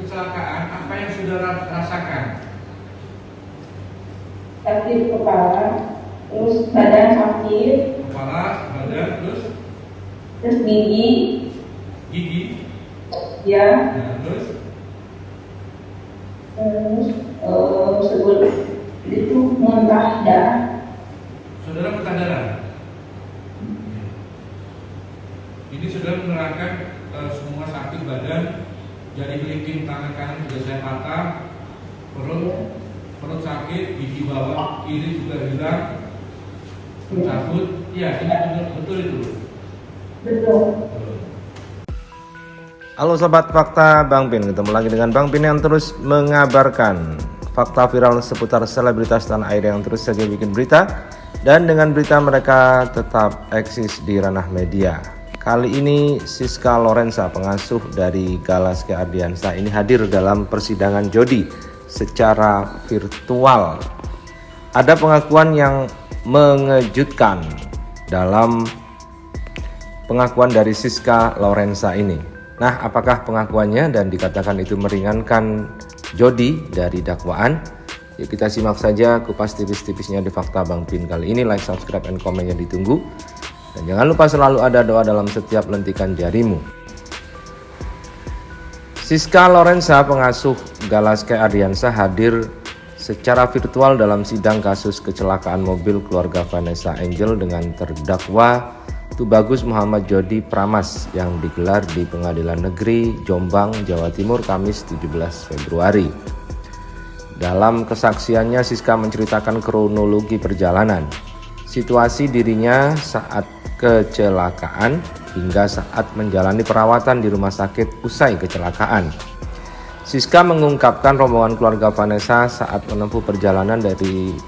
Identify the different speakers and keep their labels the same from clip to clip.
Speaker 1: kecelakaan, apa yang saudara rasakan?
Speaker 2: Sakit kepala, terus badan sakit,
Speaker 1: Kepala, badan,
Speaker 2: terus gigi,
Speaker 1: gigi,
Speaker 2: ya,
Speaker 1: nah, terus
Speaker 2: sebelum itu muntah darah.
Speaker 1: saudara muntah darah. Ini saudara menerangkan semua sakit badan, jari kelingking tangan kanan juga saya patah, perut sakit, gigi bawah kiri juga hilang, cabut. Iya, ini betul itu.
Speaker 2: Betul.
Speaker 3: Halo Sobat Fakta Bang Pin, ketemu lagi dengan Bang Pin yang terus mengabarkan fakta viral seputar selebritas tanah air yang terus saja bikin berita, dan dengan berita mereka tetap eksis di ranah media. Kali ini Siska Lorenza, pengasuh dari Galaske Ardiansa ini hadir dalam persidangan Jody secara virtual. Ada pengakuan yang mengejutkan dalam pengakuan dari Siska Lorenza ini. Nah, apakah pengakuannya dan dikatakan itu meringankan Jody dari dakwaan? Yuk kita simak saja kupas tipis-tipisnya di Fakta Bang Pin kali ini. Like, subscribe, and komen yang ditunggu. Dan jangan lupa selalu ada doa dalam setiap lentikan jarimu. Siska Lorenza, pengasuh Galaske Ardiansa, hadir secara virtual dalam sidang kasus kecelakaan mobil keluarga Vanessa Angel dengan terdakwa Tubagus Muhammad Jody Pramas yang digelar di Pengadilan Negeri Jombang, Jawa Timur, Kamis 17 Februari. Dalam kesaksiannya, Siska menceritakan kronologi perjalanan, situasi dirinya saat kecelakaan hingga saat menjalani perawatan di rumah sakit usai kecelakaan. Siska mengungkapkan rombongan keluarga Vanessa saat menempuh perjalanan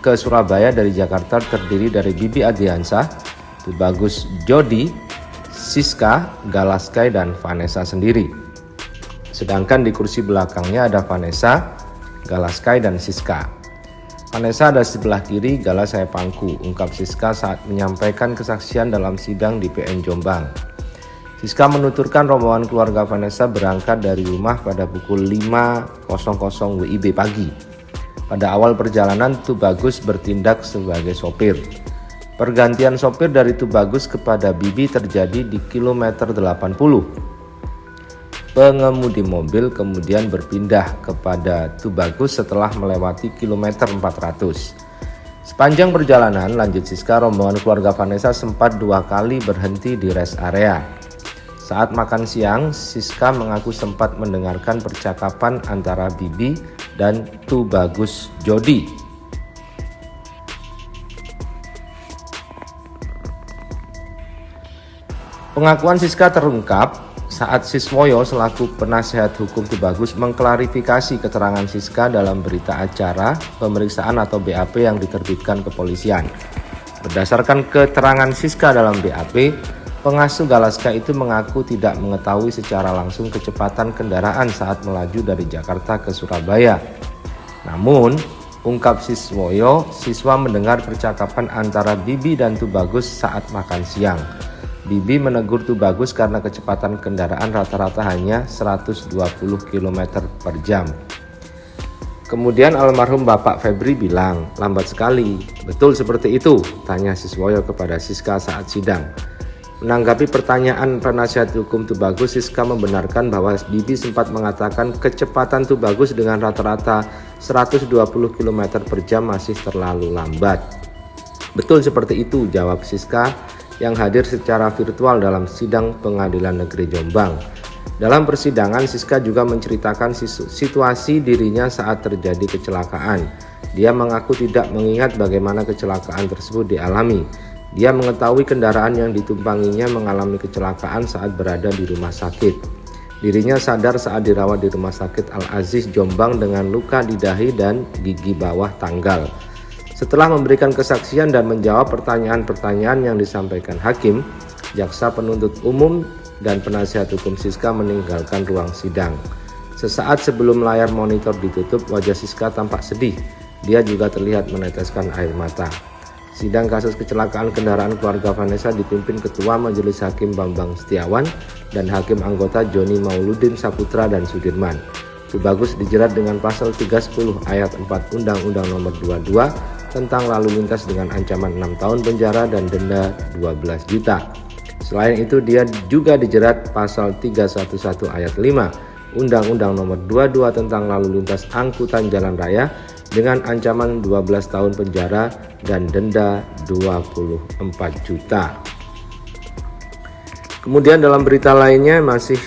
Speaker 3: ke Surabaya dari Jakarta terdiri dari Bibi Ardiansa, Tubagus Jody, Siska, Galaske, dan Vanessa sendiri. Sedangkan di kursi belakangnya ada Vanessa, Galaske, dan Siska. Vanessa ada sebelah kiri, Galas saya pangku, ungkap Siska saat menyampaikan kesaksian dalam sidang di PN Jombang. Siska menuturkan rombongan keluarga Vanessa berangkat dari rumah pada pukul 5.00 WIB pagi. Pada awal perjalanan, Tubagus bertindak sebagai sopir. Pergantian sopir dari Tubagus kepada Bibi terjadi di kilometer 80. Pengemudi mobil kemudian berpindah kepada Tubagus setelah melewati kilometer 400. Sepanjang perjalanan, lanjut Siska, rombongan keluarga Vanessa sempat 2 kali berhenti di rest area. Saat makan siang, Siska mengaku sempat mendengarkan percakapan antara Bibi dan Tubagus Jody. Pengakuan Siska terungkap saat Siswoyo selaku penasehat hukum Tubagus mengklarifikasi keterangan Siska dalam berita acara pemeriksaan atau BAP yang diterbitkan kepolisian. Berdasarkan keterangan Siska dalam BAP, pengasuh Galaske itu mengaku tidak mengetahui secara langsung kecepatan kendaraan saat melaju dari Jakarta ke Surabaya. Namun, ungkap Siswoyo, siswa mendengar percakapan antara Bibi dan Tubagus saat makan siang. Bibi menegur Tubagus karena kecepatan kendaraan rata-rata hanya 120 km per jam. Kemudian almarhum Bapak Febri bilang, lambat sekali. Betul seperti itu? Tanya Siswoyo kepada Siska saat sidang. Menanggapi pertanyaan penasihat hukum Tubagus, Siska membenarkan bahwa Bibi sempat mengatakan kecepatan Tubagus dengan rata-rata 120 km per jam masih terlalu lambat. Betul seperti itu, jawab Siska yang hadir secara virtual dalam sidang Pengadilan Negeri Jombang. Dalam persidangan, Siska juga menceritakan situasi dirinya saat terjadi kecelakaan. Dia mengaku tidak mengingat bagaimana kecelakaan tersebut dialami. Dia mengetahui kendaraan yang ditumpanginya mengalami kecelakaan saat berada di rumah sakit. Dirinya sadar saat dirawat di Rumah Sakit Al-Aziz Jombang dengan luka di dahi dan gigi bawah tanggal. Setelah memberikan kesaksian dan menjawab pertanyaan-pertanyaan yang disampaikan hakim, jaksa penuntut umum dan penasihat hukum Siska meninggalkan ruang sidang. Sesaat sebelum layar monitor ditutup, wajah Siska tampak sedih. Dia juga terlihat meneteskan air mata. Sidang kasus kecelakaan kendaraan keluarga Vanessa dipimpin Ketua Majelis Hakim Bambang Setiawan dan Hakim anggota Joni Mauludin Saputra dan Sudirman. Tubagus dijerat dengan pasal 310 ayat 4 Undang-Undang Nomor 22 tentang lalu lintas dengan ancaman 6 tahun penjara dan denda 12 juta. Selain itu, dia juga dijerat pasal 311 ayat 5 Undang-Undang Nomor 22 tentang lalu lintas angkutan jalan raya dengan ancaman 12 tahun penjara dan denda 24 juta. Kemudian dalam berita lainnya masih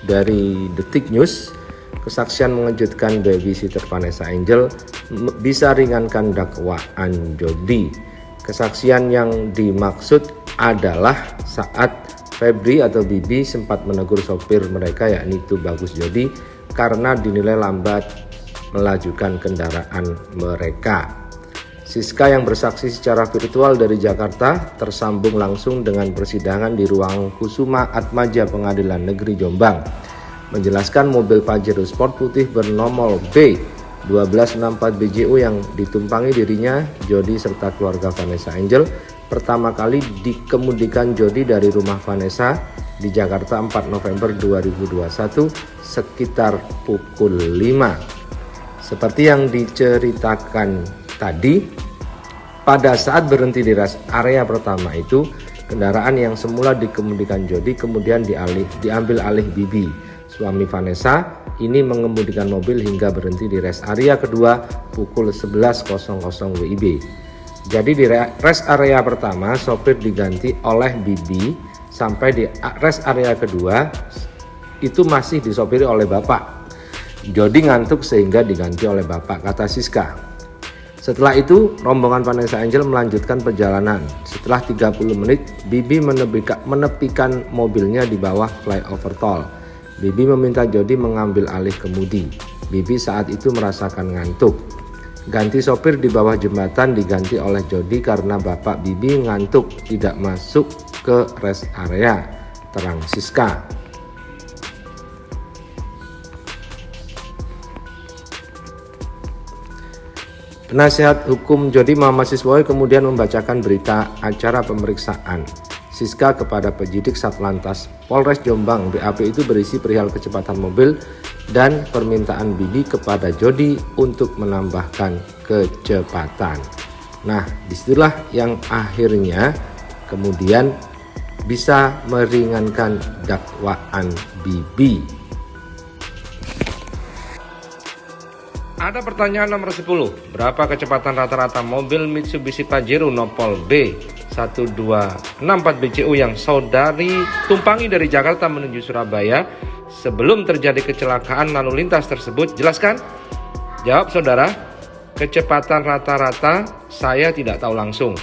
Speaker 3: dari Detik News, kesaksian mengejutkan babysitter Vanessa Angel bisa ringankan dakwaan jodi. Kesaksian yang dimaksud adalah saat Febri atau Bibi sempat menegur sopir mereka yakni Tubagus Jodi karena dinilai lambat melajukan kendaraan mereka. Siska yang bersaksi secara virtual dari Jakarta tersambung langsung dengan persidangan di ruang Kusuma Atmaja Pengadilan Negeri Jombang, menjelaskan mobil Pajero Sport putih bernomor B1264 BJU yang ditumpangi dirinya, Jodi serta keluarga Vanessa Angel pertama kali dikemudikan Jodi dari rumah Vanessa di Jakarta 4 November 2021 sekitar pukul 5. Seperti yang diceritakan tadi, pada saat berhenti di rest area pertama itu, kendaraan yang semula dikemudikan Jodi kemudian diambil alih Bibi, suami Vanessa. Ini mengemudikan mobil hingga berhenti di rest area kedua pukul 11.00 WIB. Jadi di rest area pertama sopir diganti oleh Bibi, sampai di rest area kedua itu masih disopiri oleh bapak. Jodi ngantuk sehingga diganti oleh bapak, kata Siska. Setelah itu rombongan Vanessa Angel melanjutkan perjalanan. Setelah 30 menit Bibi menepikan mobilnya di bawah flyover tol. Bibi meminta Jodi mengambil alih kemudi. Bibi saat itu merasakan ngantuk. Ganti sopir di bawah jembatan diganti oleh Jodi karena bapak Bibi ngantuk tidak masuk ke rest area, terang Siska. Penasihat hukum Jodi Muhammad Siswoyo kemudian membacakan berita acara pemeriksaan Siska kepada penyidik Satlantas Polres Jombang. BAP itu berisi perihal kecepatan mobil dan permintaan Bibi kepada Jodi untuk menambahkan kecepatan. Nah, disitulah yang akhirnya kemudian bisa meringankan dakwaan Bibi. Ada pertanyaan nomor 10. Berapa kecepatan rata-rata mobil Mitsubishi Pajero Nopol B1264 BCU yang saudari tumpangi dari Jakarta menuju Surabaya sebelum terjadi kecelakaan lalu lintas tersebut? Jelaskan. Jawab saudara. Kecepatan rata-rata saya tidak tahu langsung.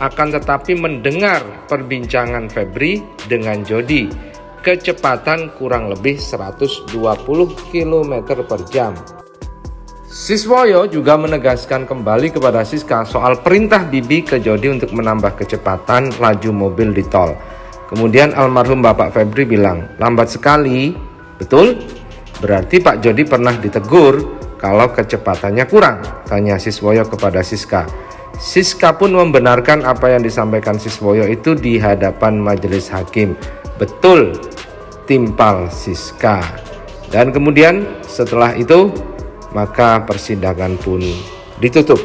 Speaker 3: Akan tetapi mendengar perbincangan Febri dengan Jodi. Kecepatan kurang lebih 120 km per jam. Siswoyo juga menegaskan kembali kepada Siska soal perintah Bibi ke Jodi untuk menambah kecepatan laju mobil di tol. Kemudian almarhum Bapak Febri bilang, lambat sekali, betul? Berarti Pak Jodi pernah ditegur kalau kecepatannya kurang, tanya Siswoyo kepada Siska. Siska pun membenarkan apa yang disampaikan Siswoyo itu di hadapan majelis hakim. Betul, timpal Siska. Dan kemudian setelah itu maka persidangan pun ditutup.